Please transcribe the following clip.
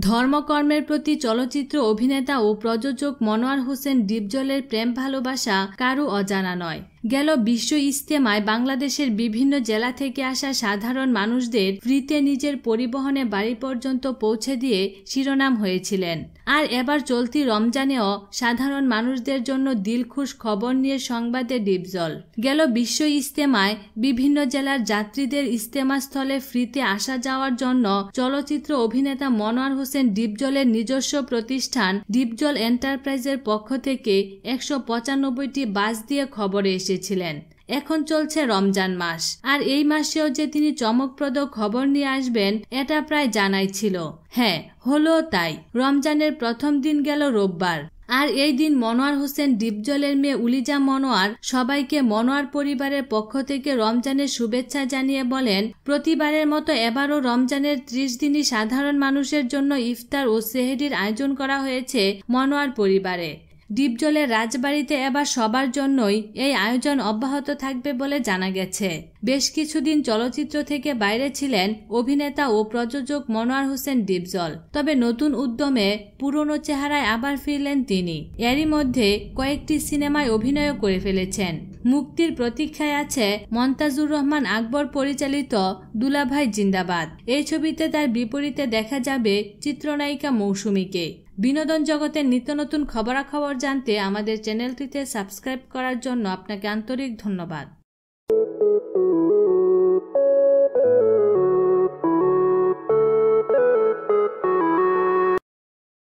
ধর্মকর্মের প্রতি চলচ্চিত্র অভিনেতা ও প্রযোজক মনোয়ার হোসেন ডিপজলের প্রেম ভালোবাসা কারও অজানা নয়। গেল বিশ্ব ইজতেমায় বাংলাদেশের বিভিন্ন জেলা থেকে আসা সাধারণ মানুষদের ফ্রিতে নিজের পরিবহনে বাড়ি পর্যন্ত পৌঁছে দিয়ে শিরোনাম হয়েছিলেন। আর এবার চলতি রমজানেও সাধারণ মানুষদের জন্য দিলখুশ খবর নিয়ে সংবাদে ডিপজল। গেল বিশ্ব ইজতেমায় বিভিন্ন জেলার যাত্রীদের ইজতেমাস্থলে ফ্রিতে আসা যাওয়ার জন্য চলচ্চিত্র অভিনেতা মনোয়ার হোসেন ডিপজলের নিজস্ব প্রতিষ্ঠান ডিপজল এন্টারপ্রাইজের পক্ষ থেকে 195টি বাস দিয়ে খবরে এসেছিলেন। এখন চলছে রমজান মাস, আর এই মাসেও যে তিনি চমকপ্রদ খবর নিয়ে আসবেন এটা প্রায় জানাই ছিল। হ্যাঁ, হলো তাই। রমজানের প্রথম দিন গেল রোববার, আর এই দিন মনোয়ার হোসেন ডিপজলের মেয়ে উলিজা মনোয়ার সবাইকে মনোয়ার পরিবারের পক্ষ থেকে রমজানের শুভেচ্ছা জানিয়ে বলেন, প্রতিবারের মতো এবারও রমজানের 30 দিনই সাধারণ মানুষের জন্য ইফতার ও সেহরির আয়োজন করা হয়েছে মনোয়ার পরিবারে। ডিপজলের রাজবাড়িতে এবার সবার জন্যই এই আয়োজন অব্যাহত থাকবে বলে জানা গেছে। বেশ কিছুদিন চলচ্চিত্র থেকে বাইরে ছিলেন অভিনেতা ও প্রযোজক মনোয়ার হোসেন ডিপজল, তবে নতুন উদ্যমে পুরনো চেহারায় আবার ফিরলেন তিনি। এরই মধ্যে কয়েকটি সিনেমায় অভিনয় করে ফেলেছেন। মুক্তির প্রতীক্ষায় আছে মন্তাজুর রহমান আকবর পরিচালিত দুলাভাই জিন্দাবাদ। এই ছবিতে তার বিপরীতে দেখা যাবে চিত্রনায়িকা মৌসুমীকে। বিনোদন জগতের নিত্য নতুন খবরাখবর জানতে আমাদের চ্যানেলটিতে সাবস্ক্রাইব করার জন্য আপনাকে আন্তরিক ধন্যবাদ।